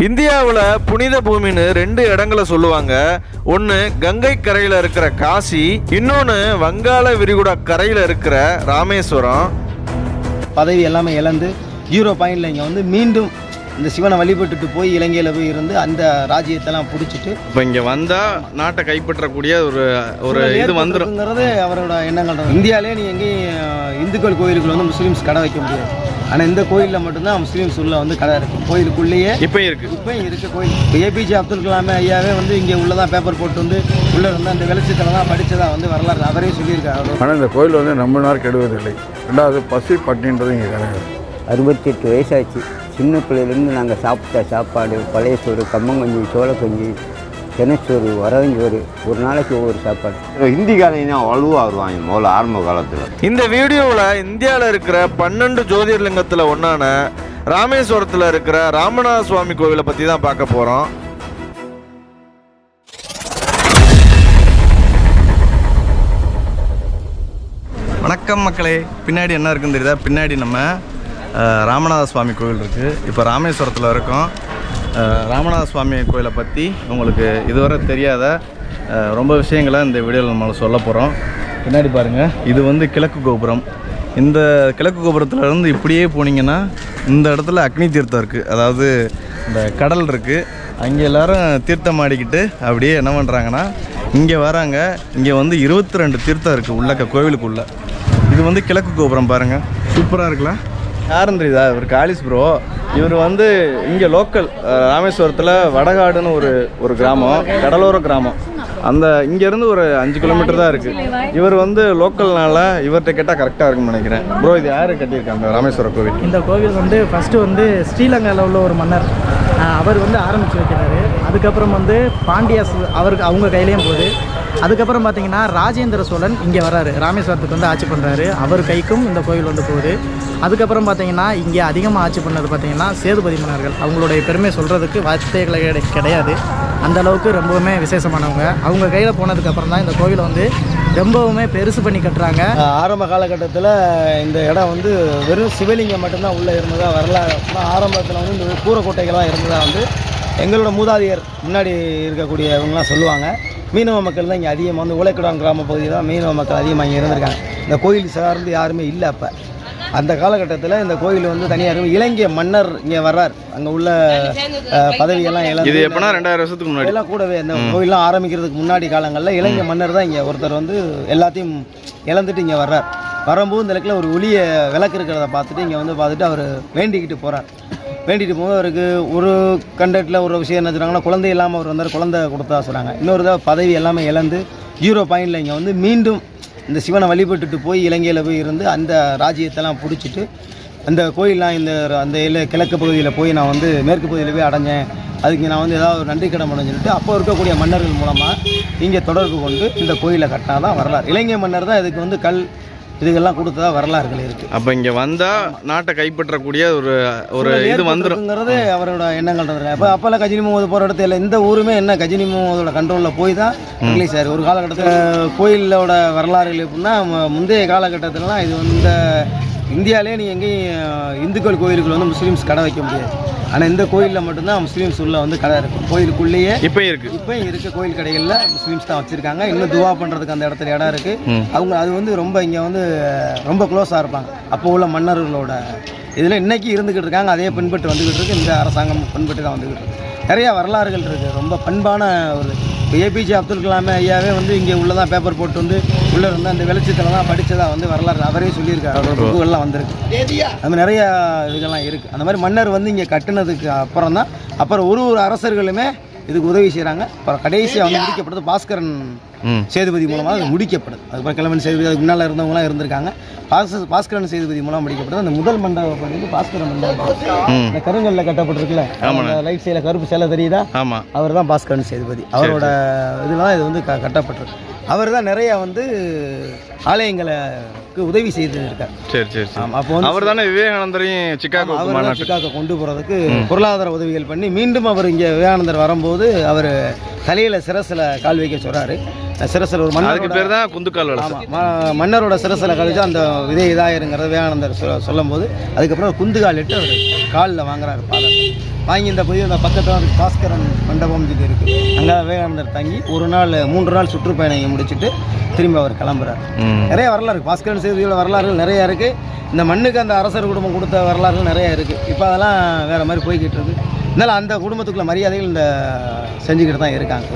இந்தியாவில் புனித பூமின்னு ரெண்டு இடங்களை சொல்லுவாங்க. ஒன்று கங்கை கரையில் இருக்கிற காசி, இன்னொன்று வங்காள விரிகுடா கரையில் இருக்கிற ராமேஸ்வரம். பதவி எல்லாமே இழந்து 0 பாயிண்டில் இங்கே வந்து மீண்டும் இந்த சிவனை வழிபட்டுட்டு போய் இலங்கையில் போய் இருந்து அந்த ராஜ்யத்தெல்லாம் பிடிச்சிட்டு இப்போ இங்கே வந்தால் நாட்டை கைப்பற்றக்கூடிய ஒரு இது வந்துருங்கிறது அவரோட எண்ணங்கள். இந்தியாவிலே நீ எங்கேயும் இந்துக்கள் கோயிலுக்குள்ள வந்து முஸ்லீம்ஸ் கடை வைக்க முடியாது. ஆனால் இந்த கோயிலில் மட்டும்தான் முஸ்லீம்ஸ் உள்ள வந்து கடை இருக்குது. கோயிலுக்குள்ளேயே இப்போயும் இருக்குது கோயில். ஏபிஜே அப்துல் கலாம் ஐயாவே வந்து இங்கே உள்ளதான் பேப்பர் போட்டு வந்து உள்ளே இருந்து அந்த வெளிச்சத்தில் தான் படித்ததாக வந்து வரலாறு அவரே சொல்லியிருக்காரு. ஆனால் இந்த கோயில் வந்து ரொம்ப நாள் கெடுவதில்லை. ரெண்டாவது பசி பட்டின்றது இங்கே கிடையாது. 68 வயசாச்சு. சின்ன பிள்ளையிலேருந்து நாங்கள் சாப்பிட்ட சாப்பாடு பழைய சோறு, கம்மங்கஞ்சி, சோளக்கஞ்சி, தினச்சோறு, வரவஞ்சோறு, ஒரு நாளைக்கு ஒவ்வொரு சாப்பாடு. ஹிந்திக்காரங்க வலுவாக வருவாங்க முதல்ல ஆரம்ப காலத்தில். இந்த வீடியோவில் இந்தியாவில் இருக்கிற 12 ஜோதிர்லிங்கத்தில் ஒன்றான ராமேஸ்வரத்தில் இருக்கிற ராமநாத சுவாமி கோவிலை பற்றி தான் பார்க்க போகிறோம். வணக்கம் மக்களே. பின்னாடி என்ன இருக்குன்னு தெரியுதா? பின்னாடி நம்ம ராமநாத சுவாமி கோவில் இருக்குது. இப்போ ராமேஸ்வரத்தில் இருக்கோம். ராமநாத சுவாமி கோயிலை பற்றி உங்களுக்கு இதுவரை தெரியாத ரொம்ப விஷயங்களை இந்த வீடியோவில் நம்ம சொல்ல போகிறோம். பின்னாடி பாருங்கள், இது வந்து கிழக்கு கோபுரம். இந்த கிழக்கு கோபுரத்துலேருந்து இப்படியே போனீங்கன்னா இந்த இடத்துல அக்னி தீர்த்தம் இருக்குது. அதாவது இந்த கடல் இருக்குது. அங்கே எல்லோரும் தீர்த்தம் ஆடிக்கிட்டு அப்படியே என்ன பண்ணுறாங்கன்னா இங்கே வராங்க. இங்கே வந்து 22 தீர்த்தம் இருக்குது உள்ளக்க கோவிலுக்குள்ளே. இது வந்து கிழக்கு கோபுரம் பாருங்கள், சூப்பராக இருக்குல்ல. யாருன்னு தெரியுதா? இவர் காலிஸ் ப்ரோ. இவர் வந்து இங்கே லோக்கல் ராமேஸ்வரத்தில் வடகாடுன்னு ஒரு கிராமம், கடலோர கிராமம். அந்த இங்கேருந்து ஒரு 5 கிலோமீட்டர் தான் இருக்குது. இவர் வந்து லோக்கல்னால இவர்கிட்ட கேட்டால் கரெக்டாக இருக்குன்னு நினைக்கிறேன். ப்ரோ, இது யார் கட்டியிருக்காங்க ராமேஸ்வர கோவில்? இந்த கோவில் வந்து ஃபஸ்ட்டு வந்து ஸ்ரீலங்காவில் உள்ள ஒரு மன்னர் அவர் வந்து ஆரம்பித்து வைக்கிறாரு. அதுக்கப்புறம் வந்து பாண்டியாஸ் அவங்க கையிலையும் போகுது. அதுக்கப்புறம் பார்த்தீங்கன்னா ராஜேந்திர சோழன் இங்கே வராரு, ராமேஸ்வரத்துக்கு வந்து ஆட்சி பண்ணுறாரு. அவர் கைக்கும் இந்த கோவில் வந்து போகுது. அதுக்கப்புறம் பார்த்தீங்கன்னா இங்கே அதிகமாக ஆட்சி பண்ணது பார்த்தீங்கன்னா சேதுபதி மன்னர்கள். அவங்களுடைய பெருமை சொல்கிறதுக்கு வார்த்தைகளை கிடையாது. அந்த அளவுக்கு ரொம்பவுமே விசேஷமானவங்க. அவங்க கையில் போனதுக்கப்புறம் தான் இந்த கோவிலை வந்து ரொம்பவுமே பெருசு பண்ணி கட்டுறாங்க. ஆரம்ப காலகட்டத்தில் இந்த இடம் வந்து வெறும் சிவலிங்கம் மட்டும்தான் உள்ளே இருந்ததாக வரலாறு. ஆரம்பத்தில் வந்து இந்த கூரைக்கோட்டைகள்லாம் இருந்ததாக வந்து எங்களோட மூதாதையர் முன்னாடி இருக்கக்கூடிய இவங்களாம் சொல்லுவாங்க. மீனவ மக்கள் தான் இங்கே அதிகமாக வந்து உலைக்குடான் கிராம பகுதி தான் மீனவ மக்கள் அதிகமாக இங்கே இருந்திருக்காங்க. இந்த கோயில் சார்ந்து யாருமே இல்லை. அப்போ அந்த காலகட்டத்தில் இந்த கோயில் வந்து தனியாக இலங்கை மன்னர் இங்கே வர்றார். அங்கே உள்ள பதவியெல்லாம் இது எப்படின்னா 2000 வருஷத்துக்கு முன்னாடி எல்லாம் கூடவே இந்த கோயிலெலாம் ஆரம்பிக்கிறதுக்கு முன்னாடி காலங்களில் இலங்கை மன்னர் தான் இங்கே ஒருத்தர் வந்து எல்லாத்தையும் இழந்துட்டு இங்கே வர்றார். வரும்போது இந்த இடத்துல ஒரு ஒளிய விளக்கு இருக்கிறத பார்த்துட்டு இங்கே வந்து பார்த்துட்டு அவர் வேண்டிக்கிட்டு போகிறார். வேண்டிட்டு போகும்போது அவருக்கு ஒரு கண்டக்டில் ஒரு விஷயம் என்ன சொல்கிறாங்கன்னா, குழந்தை இல்லாமல் அவர் வந்தார், குழந்தை கொடுத்தா சொல்கிறாங்க. இன்னொரு தான் பதவி எல்லாமே இழந்து 0 பாயிண்டில் இங்கே வந்து மீண்டும் இந்த சிவனை வழிபட்டுட்டு போய் இலங்கையில் போய் இருந்து அந்த ராஜ்யத்தெல்லாம் பிடிச்சிட்டு அந்த கோயிலெலாம் அந்த கிழக்கு பகுதியில் போய் நான் வந்து மேற்கு பகுதியில் போய் அடைஞ்சேன். அதுக்கு நான் வந்து ஏதாவது ஒரு நன்றி கடன் பண்ண சொல்லிட்டு அப்போ இருக்கக்கூடிய மன்னர்கள் மூலமாக இங்கே தொடர்பு கொண்டு இந்த கோயிலை கட்டினா தான் வரலாறு. இலங்கை மன்னர் தான் இதுக்கு வந்து கல் இதுக்கெல்லாம் கொடுத்ததா வரலாறுகள் இருக்குது. அப்போ இங்கே வந்தால் நாட்டை கைப்பற்றக்கூடிய ஒரு இது வந்துருங்கிறது அவரோட எண்ணங்கள் இருந்தது. அப்போ அப்போல்லாம் கஜினி முகமது போகிற இடத்துல இந்த ஊருமே என்ன கஜினி முகமதோட கண்ட்ரோலில் போய் தான் ரிலீஸ் ஆயிரு. ஒரு காலகட்டத்தில் கோயிலோட வரலாறுகள் எப்படின்னா, முந்தைய காலகட்டத்திலலாம் இது வந்து இந்தியாவிலே நீ எங்கேயும் இந்துக்கள் கோயிலுக்குள்ள வந்து முஸ்லீம்ஸ் கடை வைக்க முடியாது. ஆனால் இந்த கோயிலில் மட்டும்தான் முஸ்லீம்ஸ் உள்ள வந்து கடை இருக்கும். கோயிலுக்குள்ளேயே இப்போயும் இருக்குது கோயில் கடைகளில் முஸ்லீம்ஸ் தான் வச்சுருக்காங்க. இன்னும் துவா பண்ணுறதுக்கு அந்த இடத்துல இடம் இருக்குது. அவங்க அது வந்து ரொம்ப இங்கே வந்து ரொம்ப க்ளோஸாக இருப்பாங்க. அப்போ உள்ள மன்னர்களோட இதில் இன்றைக்கி இருந்துக்கிட்டு இருக்காங்க. அதே பின்பற்றி வந்துக்கிட்டு இருக்குது. இந்த அரசாங்கம் பின்பற்றி தான் வந்துக்கிட்டு இருக்கு. நிறையா வரலாறுகள் இருக்குது. ரொம்ப பண்பான ஒரு ஏபிஜே அப்துல் கலாம் ஐயாவே வந்து இங்கே உள்ளதான் பேப்பர் போட்டு வந்து உள்ளே இருந்து அந்த வெளிச்சத்தில் தான் படித்ததாக வந்து வரலாறு அவரே சொல்லியிருக்காரு. அவரோட புக்குகள்லாம் வந்திருக்கு. அது மாதிரி நிறையா இதுகள்லாம் இருக்குது. அந்த மாதிரி மன்னர் வந்து இங்கே கட்டினதுக்கு அப்புறம் தான் அப்புறம் ஒரு அரசர்களுமே இதுக்கு உதவி செய்கிறாங்க. அப்புறம் கடைசியாக வந்து முடிக்கப்படுது பாஸ்கரன் சேதுபதி மூலமாக அது முடிக்கப்படுது. அதுக்கப்புறம் கிழவன் சேதுபதி அதுக்கு முன்னால் இருந்தவங்களாம் இருந்திருக்காங்க. பாஸ்கரன் சேதுபதி மூலம் முடிக்கப்படுது. அந்த முதல் மண்டபம் வந்து பாஸ்கரன் மண்டபம், இந்த கருங்கல்ல கட்டப்பட்டிருக்குல்ல, ரைட் சைடில் கருப்பு சிலை தெரியுதா? ஆமாம், அவர் தான் பாஸ்கரன் சேதுபதி. அவரோட இதெல்லாம் இது வந்து கட்டப்பட்டிருக்கு. அவர் தான் நிறையா வந்து ஆலயங்களுக்கு உதவி செய்திருக்கார். சரி சரி. அப்போ அவர் தானே விவேகானந்தரையும் சிக்காகோ கொண்டு போகிறதுக்கு பொருளாதார உதவிகள் பண்ணி மீண்டும் அவர் இங்கே விவேகானந்தர் வரும்போது அவர் தலையில் சிரசில் கால் வைக்க சொல்கிறாரு. சிரசில் ஒரு அதுக்கு பேர் தான் குந்துக்கால் வலசை. ஆமாம், மன்னரோட சிரசில் கழிச்சு அந்த விதை இதாயிருங்கிறத விவேகானந்தர் சொல்லும் போது அதுக்கப்புறம் குந்துகால் இட்டு அவர் காலில் வாங்குறாரு பாதம் வாங்கி இந்த புதிய அந்த பக்கத்தில் பாஸ்கரன் மண்டபம் இது இருக்குது. அங்கே விவேகானந்தர் தங்கி ஒரு நாள் 3 நாள் சுற்றுப்பயணம் முடிச்சுட்டு திரும்பி அவர் கிளம்புறாரு. நிறைய வரலாறு பாஸ்கரன் செய்தியோட வரலாறுகள் நிறையா இருக்குது. இந்த மண்ணுக்கு அந்த அரசர் குடும்பம் கொடுத்த வரலாறுகள் நிறையா இருக்குது. இப்போ அதெல்லாம் வேறு மாதிரி போய்கிட்டு இருக்கு. இருந்தாலும் அந்த குடும்பத்துக்குள்ள மரியாதைகள் இந்த செஞ்சுக்கிட்டு தான் இருக்காங்க.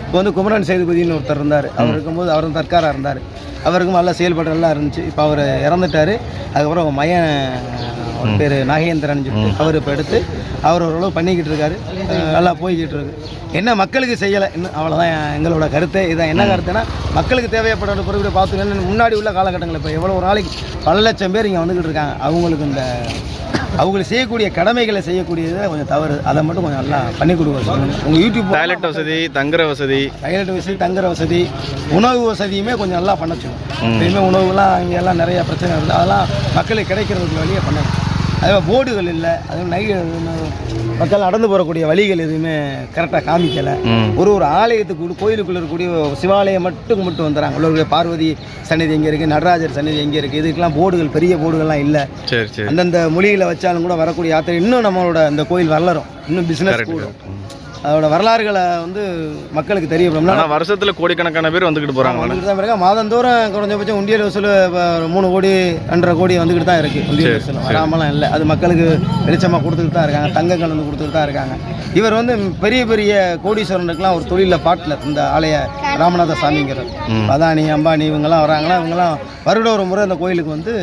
இப்போ வந்து குமரன் சேதுபதினு ஒருத்தர் இருந்தார். அவர் இருக்கும்போது அவர் தற்காராக இருந்தார். அவருக்கும் நல்லா செயல்பாடுகள்லாம் இருந்துச்சு. இப்போ அவர் இறந்துட்டார். அதுக்கப்புறம் மையன் ஒரு பேர் நாகேந்திரன் சொல்லிட்டு அவர் இப்போ எடுத்து அவர் ஓரளவு பண்ணிக்கிட்டு இருக்காரு. நல்லா போய்கிட்டு இருக்கு. என்ன மக்களுக்கு செய்யலை இன்னும், அவ்வளோதான் எங்களோட கருத்து. இதான் என்ன கருத்துன்னா, மக்களுக்கு தேவைப்பட பொருட்களை பார்த்து முன்னாடி உள்ள காலகட்டங்களில் இப்போ எவ்வளோ ஒரு நாளைக்கு பல லட்சம் பேர் இங்கே வந்துக்கிட்டு இருக்காங்க. அவங்களுக்கு இந்த அவங்களுக்கு செய்யக்கூடிய கடமைகளை செய்யக்கூடியது கொஞ்சம் தவறு. அதை மட்டும் கொஞ்சம் நல்லா பண்ணி கொடுக்க உங்கள் யூடியூப். டாய்லெட் வசதி, தங்குற வசதி, தங்குற வசதி, உணவு வசதியுமே கொஞ்சம் நல்லா பண்ண சொல்லணும். எப்பயுமே உணவுலாம் இங்கே எல்லாம் நிறைய பிரச்சனை இருக்குது. அதெல்லாம் மக்களுக்கு கிடைக்கிறதுக்கு வழியை பண்ணணும். அதே போர்டுகள் இல்லை, மக்கள் நடந்து போகக்கூடிய வழிகள் எதுவுமே கரெக்டாக காமிக்கலை. ஒரு ஆலயத்துக்கு கோயிலுக்குள்ளே இருக்கக்கூடிய சிவாலயம் மட்டும் கும்பிட்டு வந்துடுறாங்க. உள்ள பார்வதி சன்னிதி எங்கே இருக்குது, நடராஜர் சன்னிதி எங்கே இருக்குது, இதுக்கெல்லாம் போர்டுகள் பெரிய போர்டுகள்லாம் இல்லை. அந்தந்த மொழியில் வச்சாலும் கூட வரக்கூடிய யாத்திரை இன்னும் நம்மளோட இந்த கோயில் வளரும், இன்னும் பிஸ்னஸ் கூடும். அதோட வரலாறுகளை வந்து மக்களுக்கு தெரியப்படும். ஆனால் வருஷத்தில் கோடிக்கணக்கான பேர் வந்துக்கிட்டு போகிறாங்க. மாதந்தோறும் குறைஞ்சபட்சம் உண்டியல் வசூல் 3 கோடி 2.5 கோடி வந்துக்கிட்டு தான் இருக்குது. உண்டியல் வசூல் வராமலாம் இல்லை. அது மக்களுக்கு வெளிச்சமாக கொடுத்துக்கிட்டு தான் இருக்காங்க. தங்கம் கலந்து கொடுத்துக்கிட்டு தான் இருக்காங்க. இவர் வந்து பெரிய பெரிய கோடீஸ்வரனுக்குலாம் ஒரு தொழிலில் பார்ட்னர் இந்த ஆலய ராமநாத சாமிங்கிறது. அதானி அம்பானி இவங்கெல்லாம் வராங்களா. இவங்கெல்லாம் வருட ஒரு முறை அந்த கோயிலுக்கு வந்து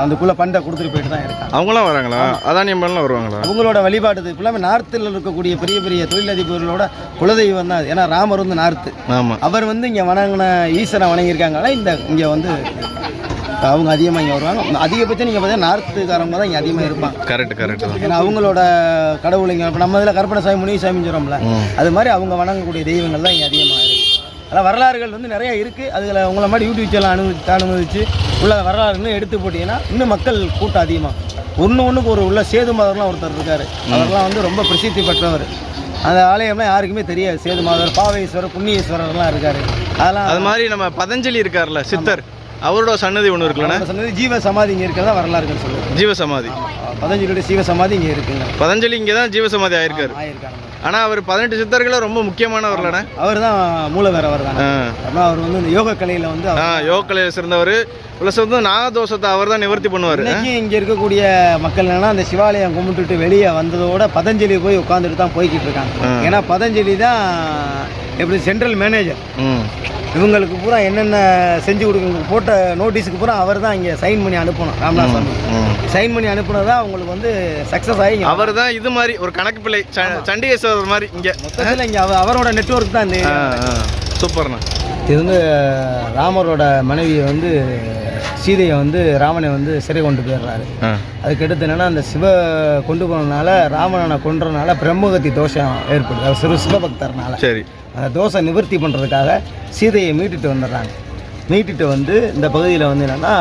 அதுக்குள்ளே பண்டை கொடுத்துட்டு போயிட்டு தான் இருக்காங்க. அவங்களாம் வராங்களா? அதானி அம்பாலாம் வருவாங்களா? அவங்களோட வழிபாடு ஃபுல்லாமே நார்த்தில் இருக்கக்கூடிய பெரிய பெரிய தொழிலதிபர்களோட குலதெய்வம் தான். ஏன்னா ராமர் வந்து நார்த்து. அவர் வந்து இங்கே வணங்கின ஈஸ்வரனை வணங்கியிருக்காங்களா. இங்கே வந்து அவங்க அதிகமாக இங்கே வருவாங்க. அதிகபட்சம் நீங்கள் பார்த்தீங்கன்னா நார்த்துக்காரங்க தான் இங்கே அதிகமாக இருப்பாங்க. கரெக்ட். ஏன்னா அவங்களோட கடவுளைங்க இப்போ நம்ம இதில் கருப்பணசாமி முனிசாமின்னு சொல்கிறோம்ல, அது மாதிரி அவங்க வணங்கக்கூடிய தெய்வங்கள் தான் இங்கே அதிகமாக இருக்குது. அதனால் வரலாறுகள் வந்து நிறையா இருக்குது. அதில் உங்களை மாதிரி யூடியூப் சேனல் அனுமதிச்சு உள்ள வரலாறுன்னு எடுத்து போட்டிங்கன்னா இன்னும் மக்கள் கூட்டம் அதிகமாக. ஒன்றுக்கு உள்ள சேது மாதர்லாம் ஒருத்தர் இருக்கார். அவர்லாம் வந்து ரொம்ப பிரசித்தி பெற்றவர். அந்த ஆலயம்லாம் யாருக்குமே தெரியாது. சேது மாதர், பாவேஸ்வரர், புண்ணியேஸ்வரர்லாம் இருக்கார். அதெல்லாம் அது மாதிரி நம்ம பதஞ்சலி இருக்கார்ல சித்தர், அவரோட சன்னதி ஒன்று இருக்குல்ல, சன்னதி ஜீவ சமாதி இங்கே இருக்கிறதா வரலாறுகள் சொல்லுவாங்க. ஜீவ சமாதி, பதஞ்சலியோட ஜீவ சமாதி இங்கே இருக்குங்க. பதஞ்சலி இங்கே தான் ஜீவ சமாதி ஆயிருக்காரு. ஆனால் அவர் 18 சித்தர்களும் ரொம்ப முக்கியமானவர்லண்ணே. அவர் தான் மூலவரவர் தான். அவர் வந்து இந்த யோக கலையில் வந்து யோக கலையில் சிறந்தவர். ப்ளஸ் வந்து நாகதோஷத்தை அவர் தான் நிவர்த்தி பண்ணுவார். இன்னைக்கு இங்கே இருக்கக்கூடிய மக்கள் என்னன்னா, அந்த சிவாலயம் கும்பிட்டுட்டு வெளியே வந்ததோட பதஞ்சலி போய் உட்காந்துட்டு தான் போய்கிட்டு இருக்காங்க. ஏன்னா பதஞ்சலி தான் எப்படி சென்ட்ரல் மேனேஜர். இவங்களுக்கு பூரா என்னென்ன செஞ்சு கொடுக்க போட்ட நோட்டீஸுக்கு பூரா அவர் தான் இங்கே சைன் பண்ணி அனுப்பணும். ராமநாத சாமி சைன் பண்ணி அனுப்புனதா அவங்களுக்கு வந்து சக்ஸஸ் ஆகி அவர் தான் இது மாதிரி ஒரு கணக்கு பிள்ளை சண்டிகேஸ்வரர் மாதிரி இங்கே மொத்தத்தில் இங்கே அவரோட நெட்வொர்க் தான் இந்த சூப்பர்ண்ணா. இது வந்து ராமரோட மனைவியை வந்து சீதையை வந்து ராமனை வந்து சிறை கொண்டு போயிடுறாரு. அதுக்கு அடுத்து என்னென்னா, அந்த சிவ கொண்டு போனதுனால ராவணனை கொன்றதுனால பிரம்மகத்தி தோஷம் ஏற்படுது. அவர் சிவபக்தர்னால சரி அந்த தோஷை நிவர்த்தி பண்ணுறதுக்காக சீதையை மீட்டுட்டு வந்துடுறாங்க. மீட்டுட்டு வந்து இந்த பகுதியில் வந்து என்னென்னா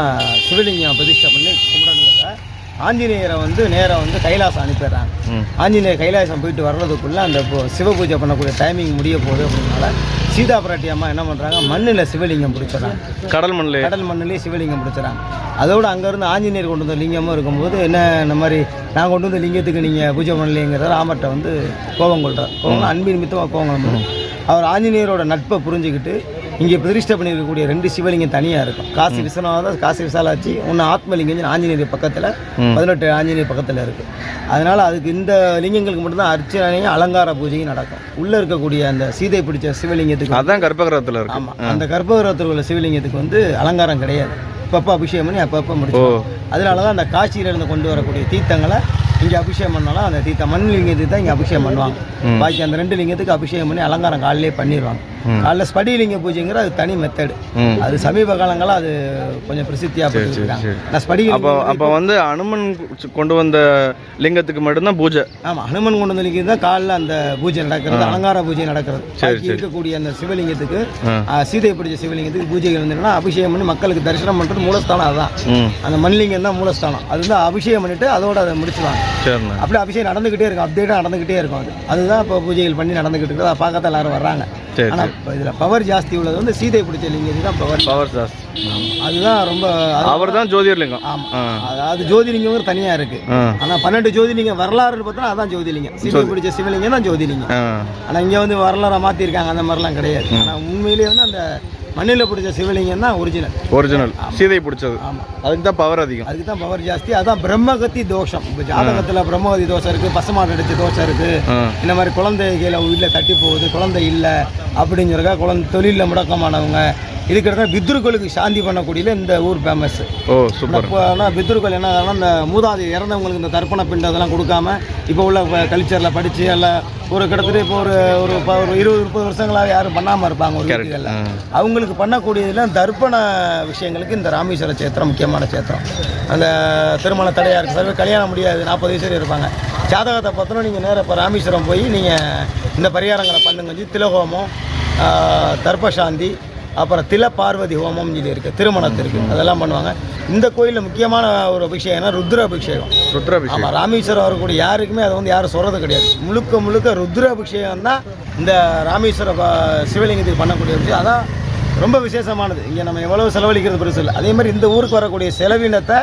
சிவலிங்கம் பிரதிஷ்டை பண்ணி கும்பிடணுங்கிறத ஆஞ்சநேயரை வந்து நேராக வந்து கைலாசம் அனுப்பிடுறாங்க. ஆஞ்சநேயர் கைலாசம் போயிட்டு வர்றதுக்குள்ளே அந்த சிவ பூஜை பண்ணக்கூடிய டைமிங் முடிய போகுது. அப்படின்னால சீதா பிராட்டி அம்மா என்ன பண்ணுறாங்க, மண்ணில் சிவலிங்கம் பிடிச்சிடறாங்க. கடல் மண்ணிலே சிவலிங்கம் பிடிச்சிடறாங்க. அதோடு அங்கேருந்து ஆஞ்சநேயர் கொண்டு வந்த லிங்கமும் இருக்கும்போது என்ன இந்த மாதிரி நான் கொண்டு வந்த லிங்கத்துக்கு நீங்கள் பூஜை பண்ணலைங்கிறத ராமர்கிட்ட வந்து கோபம் கொள்கிறார். கோபம் அன்பின் மித்தமாக கோபம். அவர் ஆஞ்சநேயரோட நட்பை புரிஞ்சுக்கிட்டு இங்கே பிரதிஷ்டை பண்ணியிருக்கக்கூடிய 2 சிவலிங்கம் தனியாக இருக்கும். காசி விஸ்வநாதர், காசி விசாலாட்சி, ஒன்று ஆத்மலிங்கம் ஆஞ்சநேயர் பக்கத்தில் 18 ஆஞ்சநேயர் பக்கத்தில் இருக்குது. அதனால் அதுக்கு இந்த லிங்கங்களுக்கு மட்டும்தான் அர்ச்சனையும் அலங்கார பூஜையும் நடக்கும். உள்ளே இருக்கக்கூடிய அந்த சீதை பிடிச்ச சிவலிங்கத்துக்கு அதான் கர்ப்பகிரகத்தில் இருக்கு. ஆமாம், அந்த கர்ப்பகிரகத்தில் உள்ள சிவலிங்கத்துக்கு வந்து அலங்காரம் கிடையாது. அப்பப்போ அபிஷேகம் பண்ணி அப்பப்போ முடிச்சோம். அதனால தான் அந்த காட்சியிலிருந்து கொண்டு வரக்கூடிய தீர்த்தங்களை இங்கே அபிஷேகம் பண்ணாலும் அந்த தீர்த்தம் மண் லிங்கத்துக்கு தான் இங்கே அபிஷேகம் பண்ணுவாங்க. பாக்கி அந்த 2 லிங்கத்துக்கு அபிஷேகம் பண்ணி அலங்காரம் காலையிலே பண்ணிடுவாங்க. காலைல ஸ்படிலிங்க பூஜைங்கிற அது தனி மெத்தடு. அது சமீப காலங்களாக அது கொஞ்சம் பிரசித்தியாக போட்டுருக்காங்க. அப்போ வந்து அனுமன் கொண்டு வந்த லிங்கத்துக்கு மட்டும்தான் பூஜை. ஆமாம், அனுமன் கொண்டு வந்த லிங்கம் தான் காலைல அந்த பூஜை நடக்கிறது, அலங்கார பூஜை நடக்கிறது. இருக்கக்கூடிய அந்த சிவலிங்கத்துக்கு சீதை பிடிச்ச சிவலிங்கத்துக்கு பூஜைகள் வந்துன்னா அபிஷேகம் பண்ணி மக்களுக்கு தரிசனம் பண்ணுறது மூலஸ்தானம். அதுதான் அந்த மண்லிங்கம் தான் மூலஸ்தானம். அது வந்து அபிஷேகம் பண்ணிட்டு அதோட அதை முடிச்சுவாங்க. சரிண்ணா. அப்படியே அபிஷேகம் நடந்துக்கிட்டே இருக்கும், அப்டேட்டாக நடந்துக்கிட்டே இருக்கும். அதுதான் இப்போ பூஜைகள் பண்ணி நடந்துக்கிட்டு இருக்குது. அதை பார்க்கத்தான் எல்லாரும் வர்றாங்க. சரி. ஆனால் இப்போ இதில் பவர் ஜாஸ்தி உள்ளது வந்து சீதை பிடிச்ச லிங்கம் தான் பவர் ஜாஸ்தி. அதுதான் ரொம்ப. அவர் தான் ஜோதிர்லிங்கம். ஆமாம், அதாவது ஜோதிலிங்கம் தனியாக இருக்குது. ஆனால் 12 ஜோதிலிங்கம் வரலாறுன்னு பார்த்தோன்னா அதான் ஜோதிலிங்கம். சீதை பிடிச்ச சிவலிங்கம் தான் ஜோதிலிங்கம். ஆனால் இங்கே வந்து வரலாறை மாற்றிருக்காங்க, அந்த மாதிரிலாம் கிடையாது. ஆனால் உண்மையிலேயே வந்து அந்த மண்ணில் பிடிச்ச சிவலிங்கம் தான் ஒரிஜினல். சீதை பிடிச்சது. ஆமாம், அதுக்கு தான் பவர் அதிகம், அதுக்கு தான் பவர் ஜாஸ்தி. அதான் பிரம்மகத்தி தோஷம். இப்போ ஜாதகத்தில் பிரம்மகத்தி தோஷம் இருக்குது, பசுமாடு அடிச்ச தோஷம் இருக்குது, இந்த மாதிரி குழந்தைகளை வீட்டில் தட்டி போகுது, குழந்தை இல்லை அப்படிங்கிறக்கா குழந்தை தொழிலில் முடக்கமானவங்க இதுக்கிட்ட பித்ருக்களுக்கு சாந்தி பண்ணக்கூடிய இந்த ஊர் ஃபேமஸ். ஓ சூப்பர். ஆனால் பித்ருக்கள் என்ன காரணம், இந்த மூதாதி இறந்தவங்களுக்கு இந்த தர்ப்பண பிண்டம் அதெல்லாம் கொடுக்காம இப்போ உள்ள கல்ச்சரில் படித்து எல்லாம் ஒரு கிட்டத்தட்ட இப்போ ஒரு 20-30 வருஷங்களாக யாரும் பண்ணாமல் இருப்பாங்க ஒரு வீடுகளில். அவங்களுக்கு பண்ணக்கூடியதெல்லாம் தர்ப்பண விஷயங்களுக்கு இந்த ராமேஸ்வர சேத்திரம் முக்கியமான சேத்திரம். அந்த திருமண தடையாக இருக்குது, சில கல்யாணம் முடியாது, 40 வயசு இருப்பாங்க. ஜாதகத்தை பார்த்தோன்னா நீங்கள் நேராக இப்போ ராமேஸ்வரம் போய் நீங்கள் இந்த பரிகாரங்களை பண்ணுங்க. திலஹோமம், தர்ப்பசாந்தி, அப்புறம் தில பார்வதி ஹோமம் சொல்லி இருக்குது, திருமணத்திற்கு அதெல்லாம் பண்ணுவாங்க. இந்த கோயிலில் முக்கியமான ஒரு அபிஷேகம்னா ருத்ர அபிஷேகம். ஆமாம், ராமேஸ்வரம் வரக்கூடிய யாருக்குமே அதை வந்து யாரும் சொல்கிறது கிடையாது. முழுக்க ருத்ர அபிஷேகம் தான் இந்த ராமேஸ்வர சிவலிங்கத்துக்கு பண்ணக்கூடிய விஷயம். அதான் ரொம்ப விசேஷமானது. இங்கே நம்ம எவ்வளவு செலவழிக்கிறது பெருசு இல்லை. அதே மாதிரி இந்த ஊருக்கு வரக்கூடிய செலவினத்தை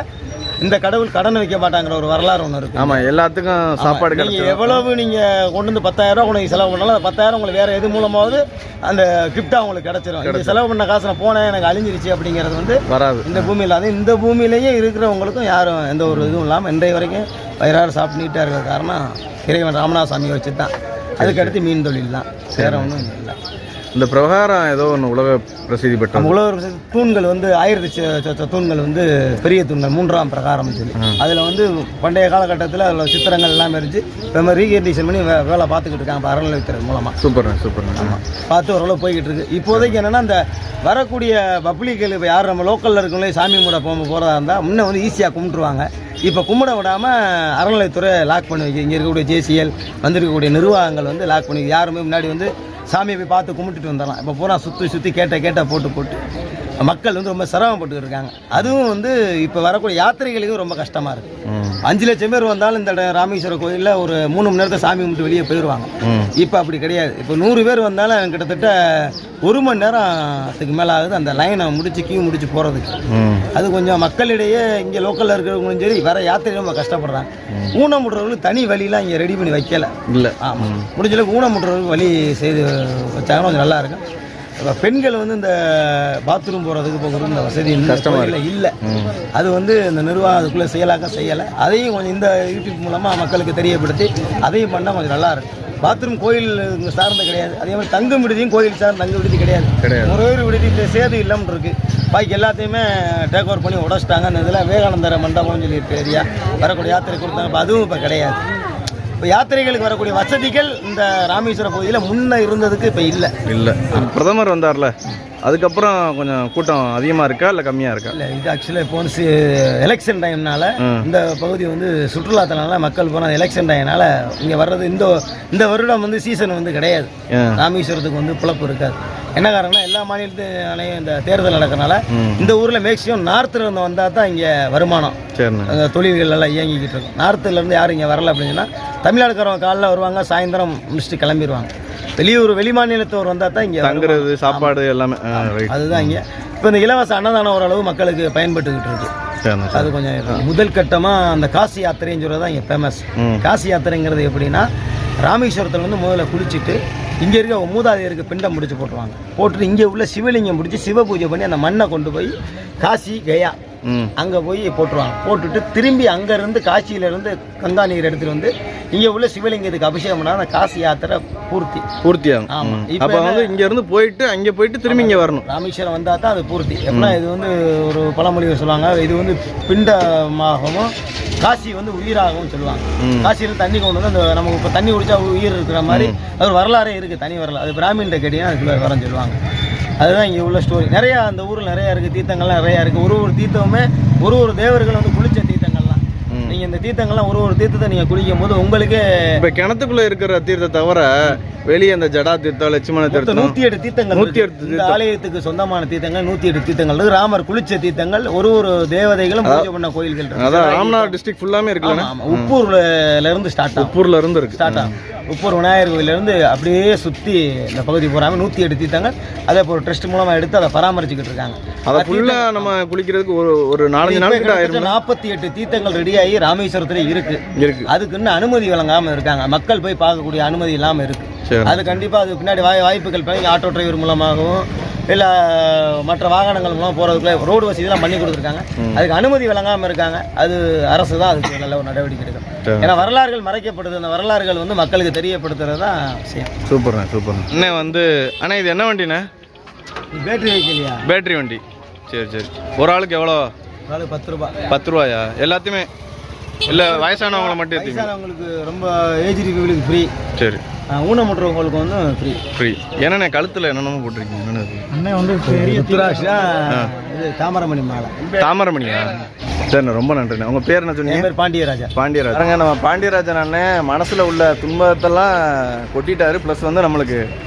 இந்த கடவுள் கடன் வைக்க மாட்டாங்கிற ஒரு வரலாறு ஒன்று இருக்குது. ஆமாம், எல்லாத்துக்கும் சாப்பாடு நீங்கள் எவ்வளவு நீங்கள் கொண்டு வந்து 10,000 உங்களுக்கு செலவு பண்ணாலும் அந்த 10,000 உங்களுக்கு வேறு எது மூலமாவது அந்த கிஃப்டாக உங்களுக்கு கிடச்சிரும். இந்த செலவு பண்ண காசு நான் போனேன் எனக்கு அழிஞ்சிருச்சு அப்படிங்கிறது வந்து வராது இந்த பூமியில். அது இந்த பூமியிலேயே இருக்கிறவங்களுக்கும் யாரும் எந்த ஒரு இதுவும் இல்லாமல் இன்றைய வரைக்கும் வயிறாறு சாப்பிட்டு நீட்டாக இருக்கிற காரணம் இறைவன் ராமநாத சாமி வச்சு தான். அதுக்கடுத்து மீன் தொழில் தான், வேறு ஒன்றும் இல்லை. இந்த பிரகாரம் ஏதோ ஒன்று உலக பிரசித்தி பெற்ற உலக தூண்கள் வந்து 1000 தூண்கள் வந்து பெரிய தூண்கள் 3ஆம் பிரகாரம் சொல்லி அதில் வந்து பண்டைய காலகட்டத்தில் அதில் சித்திரங்கள் எல்லாமே இருந்துச்சு. இப்போ மாதிரி ரீகண்டிஷன் பண்ணி வேலை பார்த்துக்கிட்டு இருக்காங்க அறநிலையத்துறை மூலமாக. சூப்பர். ஆமாம், பார்த்து ஓரளவு போய்கிட்டு இருக்கு. இப்போதைக்கு என்னென்னா இந்த வரக்கூடிய பப்ளிக்கள் இப்போ யார் நம்ம லோக்கலில் இருக்கவங்களே சாமி கும்பிட போகிறதா இருந்தால் முன்னே வந்து ஈஸியாக கும்பிட்டுருவாங்க. இப்போ கும்பிட விடாமல் அறநிலையத்துறை லாக் பண்ணி வைக்க. இங்கே இருக்கக்கூடிய ஜேசிஎல் வந்திருக்கக்கூடிய நிர்வாகங்கள் வந்து லாக் பண்ணி யாருமே முன்னாடி வந்து சாமியை போய் பார்த்து கும்பிட்டுட்டு வந்துடலாம். இப்போ பூரா சுற்றி கேட்ட போட்டு மக்கள் வந்து ரொம்ப சிரமப்பட்டு இருக்காங்க. அதுவும் வந்து இப்போ வரக்கூடிய யாத்திரைகளுக்கும் ரொம்ப கஷ்டமாக இருக்குது. 5 லட்சம் பேர் வந்தாலும் இந்த ராமேஸ்வர கோயிலில் ஒரு 3 மணி நேரத்தை சாமி கும்பிட்டு வெளியே போயிடுவாங்க. இப்போ அப்படி கிடையாது. இப்போ 100 பேர் வந்தாலும் கிட்டத்தட்ட 1 மணி நேரத்துக்கு மேலே ஆகுது அந்த லைனை கியூ முடிச்சு போகிறதுக்கு. அது கொஞ்சம் மக்களிடையே இங்கே லோக்கலில் இருக்கிறவங்களும் சரி வர யாத்திரை ரொம்ப கஷ்டப்படுறாங்க. ஊனமுடுறவங்களுக்கு தனி வழியெலாம் இங்கே ரெடி பண்ணி வைக்கலை. இல்லை, ஆமாம், முடிஞ்சளவுக்கு ஊனமுடுறவங்களுக்கு வழி செய்து வச்சாங்கன்னா கொஞ்சம் நல்லா இருக்கும். பெண்கள் வந்து இந்த பாத்ரூம் போகிறதுக்கு போகிறது இந்த வசதி கஷ்டமாக இல்லை. அது வந்து இந்த நிர்வாகம் அதுக்குள்ளே செய்யலை. அதையும் கொஞ்சம் இந்த யூடியூப் மூலமாக மக்களுக்கு தெரியப்படுத்தி அதையும் பண்ணால் கொஞ்சம் நல்லா இருக்கும். பாத்ரூம் கோயில் சார்ந்த கிடையாது. அதே மாதிரி தங்கும் விடுதியும் கோயில் சார்ந்த தங்கு விடுதி கிடையாது. ஒரு விடுதி சேது இல்லம்னு இருக்குது. பாக்கி எல்லாத்தையுமே டேக் ஓவர் பண்ணி உடச்சிட்டாங்க. அந்த இதில் விவேகானந்தர மண்டபம்னு சொல்லியிருக்கு ஏரியா வரக்கூடிய யாத்திரை கொடுத்தாங்க. இப்போ அதுவும் இப்போ கிடையாது. இப்போ யாத்திரைகளுக்கு வரக்கூடிய வசதிகள் இந்த ராமேஸ்வர பகுதியில் முன்ன இருந்ததுக்கு இப்போ இல்லை. பிரதமர் வந்தார்ல, அதுக்கப்புறம் கொஞ்சம் கூட்டம் அதிகமாக இருக்கா இல்லை கம்மியாக இருக்கா? இல்லை, இது ஆக்சுவலாக இப்போ வந்து எலெக்ஷன் டைம்னால இந்த பகுதி வந்து சுற்றுலாத்தனால மக்கள் போனால் எலெக்ஷன் டைம்னால இங்கே வர்றது இந்த வருடம் வந்து சீசன் வந்து கிடையாது. ராமேஸ்வரத்துக்கு வந்து பிழப்பு இருக்காது. என்ன காரணம்னா எல்லா மாநிலத்திலையும் இந்த தேர்தல் நடக்கிறனால இந்த ஊரில் மேக்ஸிமம் நார்த்தில் இருந்து வந்தால் தான் இங்கே வருமானம் தொழில்கள் எல்லாம் இயங்கிக்கிட்டு இருக்கும். நார்த்துலேருந்து யாரும் இங்கே வரல அப்படின்னு சொன்னால் தமிழ்நாடுக்காரவங்க காலைல வருவாங்க, சாயந்தரம் முடிச்சுட்டு கிளம்பிடுவாங்க. வெளி மாநிலத்தவர் வந்தால் தான் இங்கே தங்குறது சாப்பாடு எல்லாமே. அதுதான் இங்கே இப்போ இந்த இலவச அன்னதானம் ஓரளவு மக்களுக்கு பயன்பட்டுக்கிட்டு இருக்கு. அது கொஞ்சம் முதல் கட்டமாக அந்த காசி யாத்திரைன்னு சொல்கிறது தான் இங்கே ஃபேமஸ். காசி யாத்திரைங்கிறது எப்படின்னா ராமேஸ்வரத்தில் வந்து முதல்ல குளிச்சுட்டு இங்கே இருக்க மூதாதையருக்கு பிண்டம் முடிச்சு போட்டுட்டு இங்கே உள்ள சிவலிங்கம் முடிச்சு சிவ பூஜை பண்ணி அந்த மண்ணை கொண்டு போய் காசி கயா அங்கே போய் போட்டுட்டு திரும்பி அங்கேருந்து காசியிலேருந்து கங்கா நீர் எடுத்துகிட்டு வந்து இங்கே உள்ள சிவலிங்கத்துக்கு அபிஷேகம் பண்ணால் அந்த காசி யாத்திரை பூர்த்தி ஆகும். ஆமாம், இப்போ வந்து இங்கேருந்து போயிட்டு அங்கே போயிட்டு திரும்பி இங்கே வரணும். ராமேஸ்வரம் வந்தால் தான் அது பூர்த்தி. எப்படின்னா இது வந்து ஒரு பழமொழி சொல்லுவாங்க, இது வந்து பிண்டமாகவும் காசி வந்து உயிராகவும் சொல்லுவாங்க. காசியில் தண்ணி கொண்டு வந்து அந்த நமக்கு இப்போ தண்ணி குடிச்சா உயிர் இருக்கிற மாதிரி அது ஒரு வரலாறே இருக்குது, தனி வரலாறு. அது பிராமின்ட்ட கேட்டிங்கன்னா அதுக்குள்ளே வரன்னு சொல்லுவாங்க. அதுதான் இங்கே உள்ள ஸ்டோரி. நிறையா அந்த ஊரில் நிறையா இருக்குது, தீர்த்தங்கள்லாம் நிறையா இருக்குது. ஒரு தீர்த்தமுமே ஒரு தேவர்கள் வந்து குளிச்ச தீர்த்தங்கள்லாம். நீங்கள் இந்த தீர்த்தங்கள்லாம் ஒரு தீர்த்தத்தை நீங்கள் குளிக்கும் போது உங்களுக்கு இப்போ கிணத்துக்குள்ளே இருக்கிற தீர்த்தத்தை தவிர வெளியே அந்த ஜடா தீர்த்தம் லட்சுமண தீர்த்தம் 108 தீர்த்தங்கள் 108 இந்த ஆலயத்துக்கு சொந்தமான தீர்த்தங்கள் 108 தீர்த்தங்கள் இருக்கு. ராமர் குளிச்ச தீர்த்தங்கள் ஒரு தேவதைகளும் பூஜை பண்ண கோயில்கள் இருக்கு. அதான் ராமநாதபுரம் டிஸ்ட்ரிக்ட் ஃபுல்லாமே இருக்குல்ல. உப்பூர்ல இருந்து ஸ்டார்ட் ஆகும். உப்பூர்ல இருந்து இருக்கு ஸ்டார்ட் ஆகும். உப்பூர் விநாயகர் கோயில இருந்து அப்படியே சுத்தி இந்த பகுதி போறாம 108 தீர்த்தங்கள் அதே போல ட்ரஸ்ட் மூலமா எடுத்து அதை பராமரிச்சுக்கிட்டு இருக்காங்க. அதை ஃபுல்லா நம்ம குளிக்கிறதுக்கு ஒரு 4-5 நாள் கிட்ட ஆயிரும். 48 தீர்த்தங்கள் ரெடியாகி ராமேஸ்வரத்துல இருக்கு. அதுக்குன்னு அனுமதி வழங்காம இருக்காங்க. மக்கள் போய் பார்க்கக்கூடிய அனுமதி இல்லாம இருக்கு. அது கண்டிப்பா அது பின்னாடி வாய்ப்புகள் பண்ணி ஆட்டோ டிரைவர் மூலமாகவும் இல்லை மற்ற வாகனங்கள் மூலம் போகிறதுக்குள்ள ரோடு வசதியெல்லாம் பண்ணி கொடுத்துருக்காங்க. அதுக்கு அனுமதி வழங்காமல் இருக்காங்க. அது அரசு தான் அதுக்கு நல்ல ஒரு நடவடிக்கை எடுக்கும். ஏன்னா வரலாறுகள் மறைக்கப்படுது. அந்த வரலாறுகள் வந்து மக்களுக்கு தெரியப்படுத்துறது தான் விஷயம். சூப்பர்ண்ணே சூப்பர். அண்ணே வந்து அண்ணா இது என்ன வண்டிண்ணே? பேட்டரி வெஹிக்கிளியா? பேட்டரி வண்டி. சரி. ஒரு ஆளுக்கு எவ்வளோ? ஒரு ஆளுக்கு 10 ரூபா. 10 ரூபாயா? எல்லாத்தையுமே இல்லை வயசானவங்களை மட்டும் எடுத்தீங்க? வயசானவங்களுக்கு ரொம்ப ஏஜ் பீப்புளுக்கு ஃப்ரீ. சரி. ஊனமுற்றவங்களுக்கு வந்து ஃப்ரீ. என்னண்ணே கழுத்தில் என்னென்னமோ போட்டிருக்கீங்க? என்னென்ன அண்ணன் வந்து பெரிய ருத்ராட்சா இது தாமரமணி மாலை. தாமரமணியா? சரிண்ணே ரொம்ப நன்றிண்ணே. உங்கள் பேர் என்ன சொன்னீங்க? பேர் பாண்டியராஜா. பாண்டியராஜா. நம்ம பாண்டியராஜன் அண்ணன் மனசில் உள்ள துன்பத்தெல்லாம் கொட்டிட்டாரு. ப்ளஸ் வந்து நம்மளுக்கு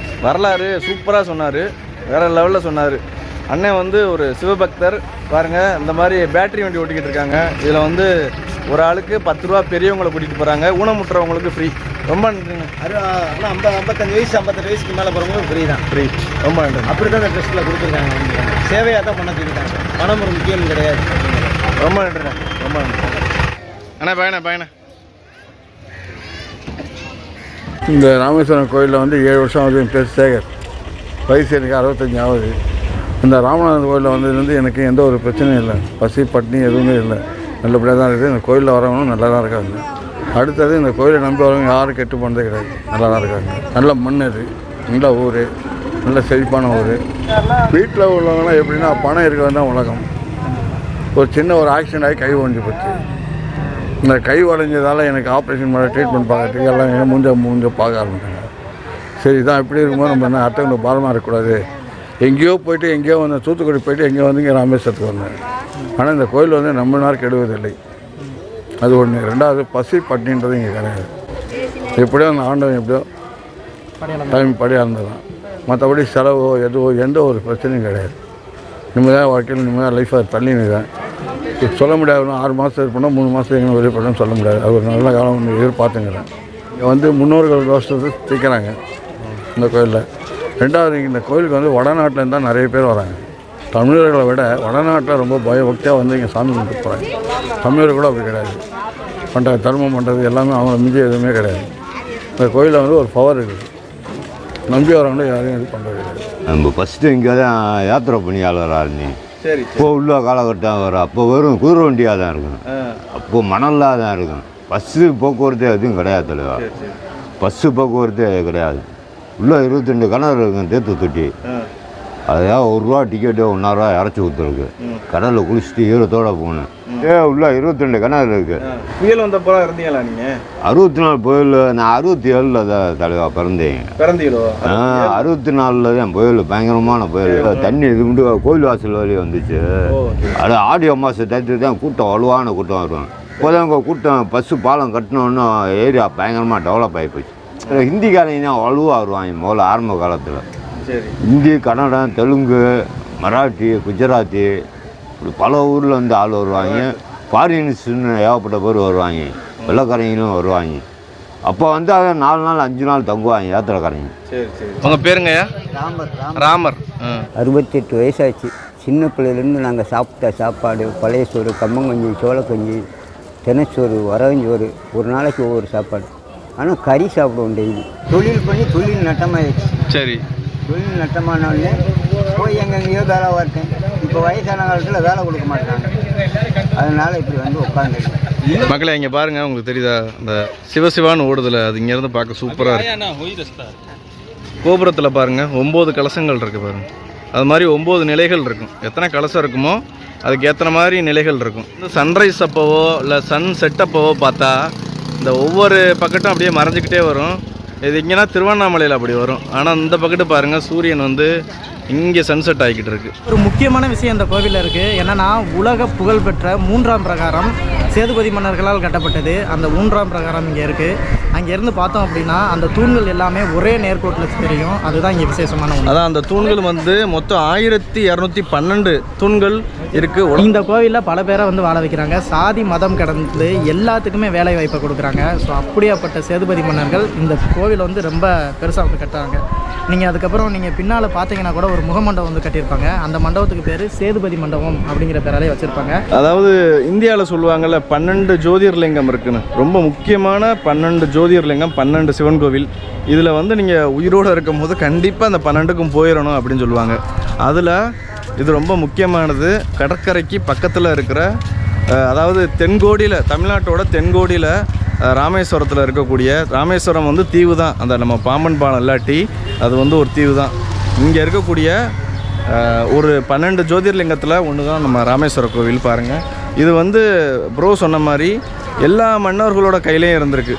வரலாறு சூப்பராக சொன்னார். வேறு லெவலில் சொன்னார். அண்ணன் வந்து ஒரு சிவபக்தர். பாருங்கள் இந்த மாதிரி பேட்டரி வண்டி ஓட்டிக்கிட்டு இருக்காங்க. இதில் வந்து ஒரு ஆளுக்கு 10 ரூபா பெரியவங்களை கூட்டிகிட்டு போகிறாங்க. ஊனமுற்றவங்களுக்கு ஃப்ரீ. ரொம்ப நன்றிங்க. 55 வயசு 58 வயசுக்கு மேலே போகிறவங்களுக்கு ஃப்ரீ தான். ஃப்ரீ. ரொம்ப நன்றி. அப்படி தான் இந்த ட்ரெஸ்ட்டில் கொடுத்துருக்காங்க. சேவையாக தான் பண்ண சொல்லிட்டாங்க. பணம் ஒரு முக்கியம் கிடையாது. ரொம்ப நன்றிண்ணே. ரொம்ப நன்றி அண்ணா. பயண இந்த ராமேஸ்வரம் கோயிலில் வந்து 7 வருஷம் ஆகுது. என் பேர் சேகர். வயசு எனக்கு 65 ஆகுது. இந்த ராமநாதன் கோயிலில் வந்ததுலேருந்து எனக்கு எந்த ஒரு பிரச்சனையும் இல்லை. பசி பட்டினி எதுவுமே இல்லை. நல்லபடியாக தான் இருக்குது. இந்த கோயிலில் வரவங்களும் நல்லா தான் இருக்காங்க. அடுத்தது இந்த கோயிலை நம்பி வரவங்க யாரும் கெட்டு போனதே கிடையாது. நல்லா தான் இருக்காங்க. நல்ல மண் இது. நல்ல ஊர். நல்ல செழிப்பான ஊர். வீட்டில் உள்ளவங்களாம் எப்படின்னா பணம் இருக்கிறது தான் உலகம். ஒரு சின்ன ஒரு ஆக்சிடென்ட் ஆகி கை உடைஞ்சு போச்சு. இந்த கை உடைஞ்சதால் எனக்கு ஆப்ரேஷன் பண்ண ட்ரீட்மெண்ட் பார்க்கறதுக்கு எல்லாம் மூஞ்ச பார்க்க ஆரம்பிட்டாங்க. சரி இதான் இப்படி இருக்கும்போது நம்ம என்ன அடுத்தவங்க பாரமாக இருக்கக்கூடாது. எங்கேயோ போயிட்டு எங்கேயோ வந்து தூத்துக்குடி போயிட்டு எங்கேயோ வந்து இங்கே ராமேஸ்வரத்துக்கு வந்தேன். ஆனால் இந்த கோயில் வந்து நம்மளார் கெடுவதில்லை. அது ஒன்று. ரெண்டாவது பசி பட்டின்றது இங்கே கிடையாது. எப்படியோ அந்த ஆண்டவன் எப்படியோ டைம் படியாக இருந்ததான். மற்றபடி செலவோ எதுவோ எந்த ஒரு பிரச்சனையும் கிடையாது. நிம்மதியாக வாழ்க்கையில் நிம்மதியாக லைஃபாக தள்ளி தான் சொல்ல முடியாது. 6 மாதம் இருப்போம்னா 3 மாதம் எங்கே வெளியே போடணும்னு சொல்ல முடியாது. அது ஒரு நல்ல காலம் ஒன்று எதிர்பார்த்துங்கிறேன். இங்கே வந்து முன்னோர்கள் தோஷத்தை தீர்க்கிறாங்க இந்த கோயிலில். ரெண்டாவது இந்த கோயிலுக்கு வந்து வடநாட்டிலேருந்து தான் நிறைய பேர் வராங்க. தமிழர்களை விட வடநாட்டில் ரொம்ப பயபக்தியாக வந்து இங்கே சாமி கும்பிட்டு போகிறாங்க. தமிழர்கள் கூட அப்படி கிடையாது. பண்ணுறது தர்மம் பண்ணுறது எல்லாமே அவங்கள மிஞ்சி எதுவுமே கிடையாது. இந்த கோயிலில் வந்து ஒரு பவர் இருக்குது. நம்பி வரவங்கள யாரையும் இது பண்ணுறது கிடையாது. நம்ம ஃபஸ்ட்டு இங்கே தான் யாத்திரை பணியாளராக இருந்தேன். சரி. இப்போ உள்ள காலகட்டம் வரும். அப்போ வெறும் குதிரை வண்டியாக தான் இருக்கும். அப்போது மணலாக தான் இருக்கும். பஸ்ஸு போக்குவரத்து எதுவும் கிடையாது தலைவா. பஸ்ஸு போக்குவரத்து கிடையாது. உள்ள 22 கிணறு இருக்கும். தேத்து தொட்டி. அதையாக 1 ரூபா டிக்கெட்டு 1.5 ரூபா இறச்சி ஊற்றுருக்கு. கடலில் குளிச்சுட்டு ஈரத்தோடு போகணும். உள்ள 22 கிணறு இருக்குது. புயல் வந்தப்போ இருந்தீங்களா நீங்கள்? 64 புயல். நான் 67 தான் தலைவா பிறந்தேன். 64 தான் புயல். பயங்கரமான புயல். தண்ணி இது கொண்டு கோயில் வாசல் வழி வந்துச்சு. அது ஆடி அமாவாசை டயத்துக்கு தான் கூட்டம் வலுவான கூட்டம் வரும். இப்போதான் உங்கள் கூட்டம் பஸ்ஸு பாலம் கட்டினோன்னு ஏரியா பயங்கரமாக டெவலப் ஆகி போச்சு. ஹிந்திக்காரங்க தான் வலுவாக வருவாங்க முதல்ல ஆரம்ப காலத்தில். ஹிந்தி, கன்னடம், தெலுங்கு, மராட்டி, குஜராத்தி இப்படி பல ஊரில் வந்து ஆள் வருவாங்க. ஃபாரின்ஸ்ன்னு ஏகப்பட்ட பேர் வருவாங்க. வெள்ளக்காரங்களும் வருவாங்க. அப்போ வந்து அதை 4 நாள் 5 நாள் தங்குவாங்க யாத்திரைக்காரங்க. உங்கள் பேருங்கய்யா? ராமர். 68 வயசாச்சு. சின்ன பிள்ளையிலேருந்து நாங்கள் சாப்பிட்ட சாப்பாடு பழைய சோறு, கம்மங்கஞ்சி, சோளக்கஞ்சி, தினச்சோறு, வரவஞ்சோறு, ஒரு நாளைக்கு ஒவ்வொரு சாப்பாடு. ஆனால் கறி சாப்பிடுவோம் டெய்லி. தொழில் பண்ணி தொழில் நட்டமாகிடுச்சு. சரி. தொழில் நட்டமானோடனே போய் எங்கெங்கேயோ வேலை பார்த்தேன். இப்போ வயசான காலத்தில் வேலை கொடுக்க மாட்டாங்க. அதனால் இப்படி வந்து உட்காந்துருக்கேன். மக்களே இங்கே பாருங்கள். உங்களுக்கு தெரியுதா அந்த சிவசிவான்னு ஓடுதில்ல? அது இங்கேருந்து பார்க்க சூப்பராக இருக்குது. கோபுரத்தில் பாருங்கள் 9 கலசங்கள் இருக்குது பாருங்கள். அது மாதிரி 9 நிலைகள் இருக்கும். எத்தனை கலசம் இருக்குமோ அதுக்கு ஏற்ற மாதிரி நிலைகள் இருக்கும். இந்த சன்ரைஸ் அப்போவோ இல்லை சன் செட் அப்போவோ பார்த்தா இந்த ஒவ்வொரு பக்கட்டும் அப்படியே மறைஞ்சிக்கிட்டே வரும். இது இங்கேனா திருவண்ணாமலையில் அப்படி வரும். ஆனால் இந்த பக்கத்து பாருங்கள் சூரியன் வந்து இங்கே சன்செட் ஆகிக்கிட்டு இருக்கு. ஒரு முக்கியமான விஷயம் இந்த கோவிலில் இருக்குது. என்னென்னா உலக புகழ்பெற்ற 3ஆம் பிரகாரம் சேதுபதி மன்னர்களால் கட்டப்பட்டது. அந்த 3ஆம் பிரகாரம் இங்கே இருக்குது. அங்கேருந்து பார்த்தோம் அப்படின்னா அந்த தூண்கள் எல்லாமே ஒரே நேர்கோட்டில் தெரியும். அதுதான் இங்கே விசேஷமான ஒன்று. அதான் அந்த தூண்கள் வந்து மொத்தம் 1212 தூண்கள் இருக்குது. இந்த கோவிலில் பல பேரை வந்து வாழ வைக்கிறாங்க. சாதி மதம் கடந்து எல்லாத்துக்குமே வேலை வாய்ப்பை கொடுக்குறாங்க. ஸோ அப்படியாப்பட்ட சேதுபதி மன்னர்கள் இந்த கோவிலை வந்து ரொம்ப பெருசாக வந்து கட்டுறாங்க. நீங்கள் அதுக்கப்புறம் நீங்கள் பின்னால் பார்த்தீங்கன்னா கூட ஒரு முகமண்டபம் வந்து கட்டியிருப்பாங்க. அந்த மண்டபத்துக்கு பேர் சேதுபதி மண்டபம் அப்படிங்கிற பேராலே வச்சுருப்பாங்க. அதாவது இந்தியாவில் சொல்லுவாங்கள்ல 12 ஜோதிர்லிங்கம் இருக்குன்னு. ரொம்ப முக்கியமான 12 ஜோதிர்லிங்கம், 12 சிவன் கோவில். இதில் வந்து நீங்கள் உயிரோடு இருக்கும் போது கண்டிப்பாக அந்த 12க்கும் போயிடணும் அப்படின்னு சொல்லுவாங்க. அதில் இது ரொம்ப முக்கியமானது. கடற்கரைக்கு பக்கத்தில் இருக்கிற, அதாவது தென்கோடியில், தமிழ்நாட்டோட தென்கோடியில் ராமேஸ்வரத்தில் இருக்கக்கூடிய, ராமேஸ்வரம் வந்து தீவு தான். அந்த நம்ம பாம்பன் பாலம் இல்லாட்டி அது வந்து ஒரு தீவு தான். இங்கே இருக்கக்கூடிய ஒரு 12 ஜோதிர்லிங்கத்தில் ஒன்று தான் நம்ம ராமேஸ்வர கோவில். பாருங்கள், இது வந்து ப்ரோ சொன்ன மாதிரி எல்லா மன்னர்களோட கையிலையும் இருந்திருக்கு.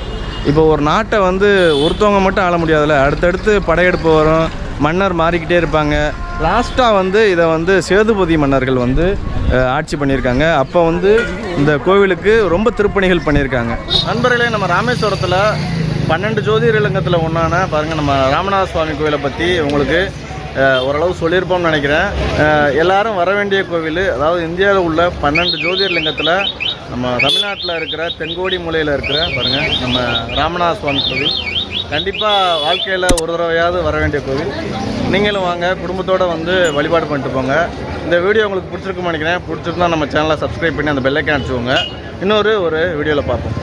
இப்போ ஒரு நாட்டை வந்து ஒருத்தவங்க மட்டும் ஆள முடியாதுல்ல, அடுத்தடுத்து படையெடுப்பு வரும், மன்னர் மாறிக்கிட்டே இருப்பாங்க. லாஸ்ட்டாக வந்து இதை வந்து சேதுபதி மன்னர்கள் வந்து ஆட்சி பண்ணியிருக்காங்க. அப்போ வந்து இந்த கோவிலுக்கு ரொம்ப திருப்பணிகள் பண்ணியிருக்காங்க. நண்பர்களே, நம்ம ராமேஸ்வரத்தில் 12 ஜோதிர்லிங்கத்தில் ஒன்றான பாருங்கள் நம்ம ராமநாத சுவாமி கோவிலை பற்றி உங்களுக்கு ஓரளவு சொல்லியிருப்போம்னு நினைக்கிறேன். எல்லாரும் வர வேண்டிய கோவில். அதாவது இந்தியாவில் உள்ள 12 ஜோதிர்லிங்கத்தில் நம்ம தமிழ்நாட்டில் இருக்கிற தென்கோடி மூலையில் இருக்கிற பாருங்கள் நம்ம ராமநாத சுவாமி கோவில் கண்டிப்பாக வாழ்க்கையில் ஒரு தடவையாவது வர வேண்டிய கோவில். நீங்களும் வாங்க, குடும்பத்தோடு வந்து வழிபாடு பண்ணிட்டு போங்க. இந்த வீடியோ உங்களுக்கு பிடிச்சிருக்குன்னு நினைக்கிறேன். பிடிச்சிருந்தா நம்ம சேனலை சப்ஸ்கிரைப் பண்ணி அந்த பெல் ஐக்கான் அடிச்சுக்கோங்க. இன்னொரு வீடியோவில் பார்ப்போம்.